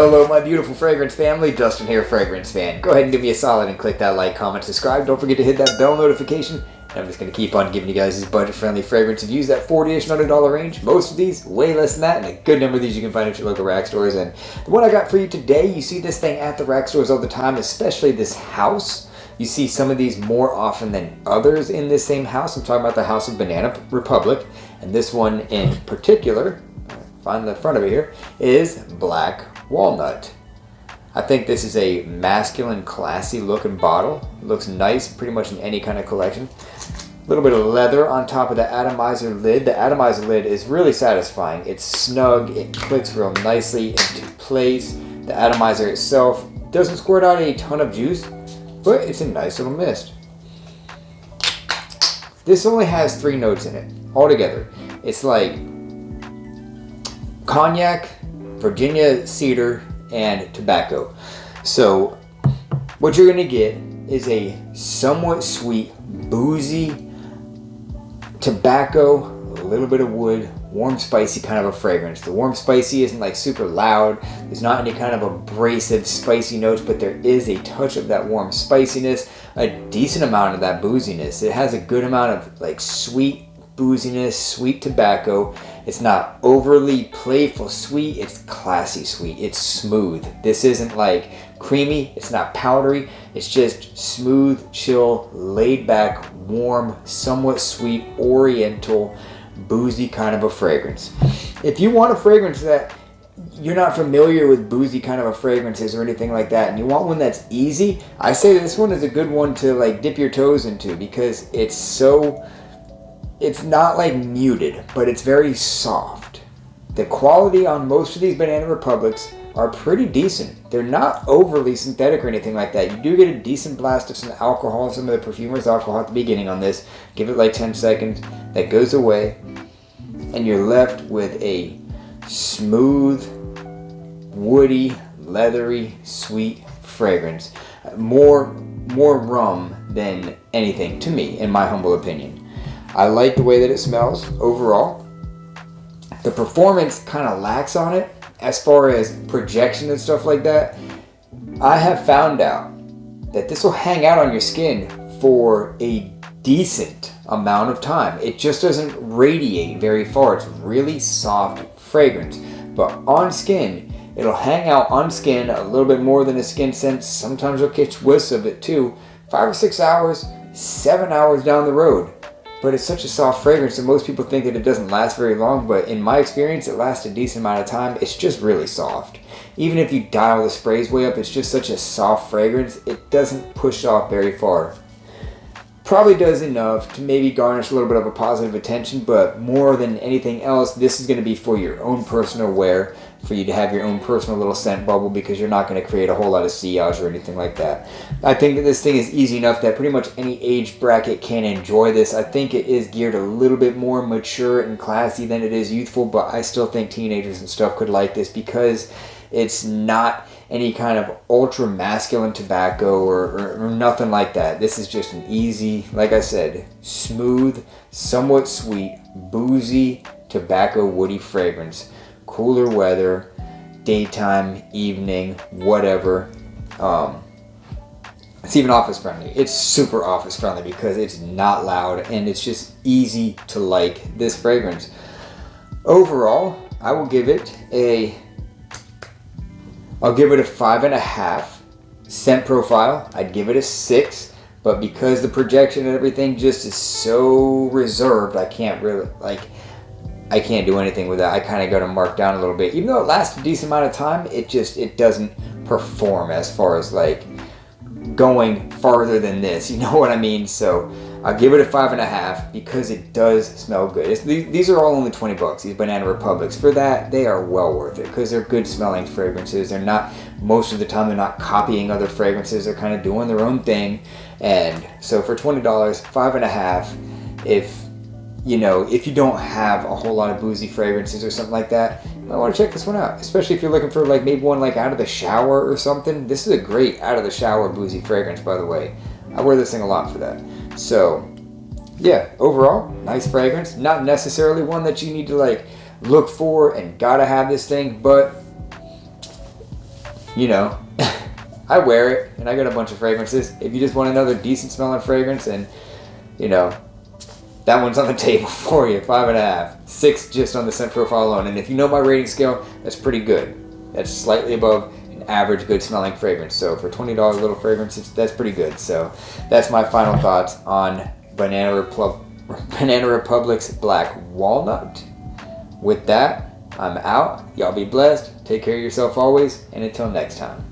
Hello, my beautiful fragrance family. Dustin here, fragrance fan. Go ahead and give me a solid and click that like, comment, subscribe. Don't forget to hit that bell notification. And I'm just going to keep on giving you guys these budget-friendly fragrance reviews, that $40-ish and $100 range. Most of these, way less than that, and a good number of these you can find at your local rack stores. And the one I got for you today, you see this thing at the rack stores all the time, especially this house. You see some of these more often than others in this same house. I'm talking about the House of Banana Republic. And this one in particular, find the front of it here, is Black Walnut. I think this is a masculine, classy looking bottle. It looks nice pretty much in any kind of collection. A little bit of leather on top of the atomizer lid. The atomizer lid is really satisfying. It's snug, it clicks real nicely into place. The atomizer itself doesn't squirt out a ton of juice, but it's a nice little mist. This only has 3 notes in it altogether. It's like cognac, Virginia cedar, and tobacco. So what you're going to get is a somewhat sweet, boozy, tobacco, a little bit of wood, warm, spicy kind of a fragrance. The warm, spicy isn't like super loud. There's not any kind of abrasive, spicy notes, but there is a touch of that warm spiciness, a decent amount of that booziness. It has a good amount of like sweet booziness, sweet tobacco. It's not overly playful sweet, it's classy sweet, it's smooth. This isn't like creamy, it's not powdery, it's just smooth, chill, laid back, warm, somewhat sweet, oriental, boozy kind of a fragrance. If you want a fragrance that you're not familiar with boozy kind of a fragrances or anything like that, and you want one that's easy, I say this one is a good one to like dip your toes into, because it's not like muted, but it's very soft. The quality on most of these Banana Republics are pretty decent. They're not overly synthetic or anything like that. You do get a decent blast of some alcohol, some of the perfumer's alcohol at the beginning on this. Give it like 10 seconds. That goes away. And you're left with a smooth, woody, leathery, sweet fragrance. More rum than anything to me, in my humble opinion. I like the way that it smells overall. The performance kind of lacks on it as far as projection and stuff like that. I have found out that this will hang out on your skin for a decent amount of time. It just doesn't radiate very far. It's really soft fragrance. But on skin, it'll hang out on skin a little bit more than a skin scent. Sometimes you'll catch whiffs of it too. 5 or 6 hours, 7 hours down the road. But it's such a soft fragrance that most people think that it doesn't last very long, but in my experience, it lasts a decent amount of time. It's just really soft. Even if you dial the sprays way up, it's just such a soft fragrance, it doesn't push off very far. Probably does enough to maybe garnish a little bit of a positive attention, but more than anything else, this is going to be for your own personal wear, for you to have your own personal little scent bubble, because you're not going to create a whole lot of sillage or anything like that. I think that this thing is easy enough that pretty much any age bracket can enjoy this. I think it is geared a little bit more mature and classy than it is youthful, but I still think teenagers and stuff could like this, because it's not any kind of ultra masculine tobacco or nothing like that. This is just an easy, like I said, smooth, somewhat sweet, boozy, tobacco woody fragrance. Cooler weather, daytime, evening, whatever. It's even office friendly. It's super office friendly because it's not loud and it's just easy to like this fragrance. Overall, I will give it a 5.5. Scent profile, I'd give it a 6, but because the projection and everything just is so reserved, I can't do anything with that. I kind of got to mark down a little bit. Even though it lasts a decent amount of time, it doesn't perform as far as like going farther than this. You know what I mean? So I'll give it a 5.5 because it does smell good. These are all only $20. These Banana Republics. For that, they are well worth it because they're good smelling fragrances. They're not, most of the time, they're not copying other fragrances. They're kind of doing their own thing. And so for $20, 5.5, if you don't have a whole lot of boozy fragrances or something like that, you might want to check this one out. Especially if you're looking for like maybe one like out of the shower or something. This is a great out of the shower boozy fragrance, by the way. I wear this thing a lot for that. So yeah, overall, nice fragrance. Not necessarily one that you need to like look for and gotta have this thing, but you know, I wear it, and I got a bunch of fragrances. If you just want another decent smelling fragrance, and, you know, that one's on the table for you, 5.5. 6 just on the scent profile alone. And if you know my rating scale, that's pretty good. That's slightly above an average good smelling fragrance. So for $20 little fragrances, that's pretty good. So that's my final thoughts on Banana Republic's Black Walnut. With that, I'm out. Y'all be blessed. Take care of yourself always. And until next time.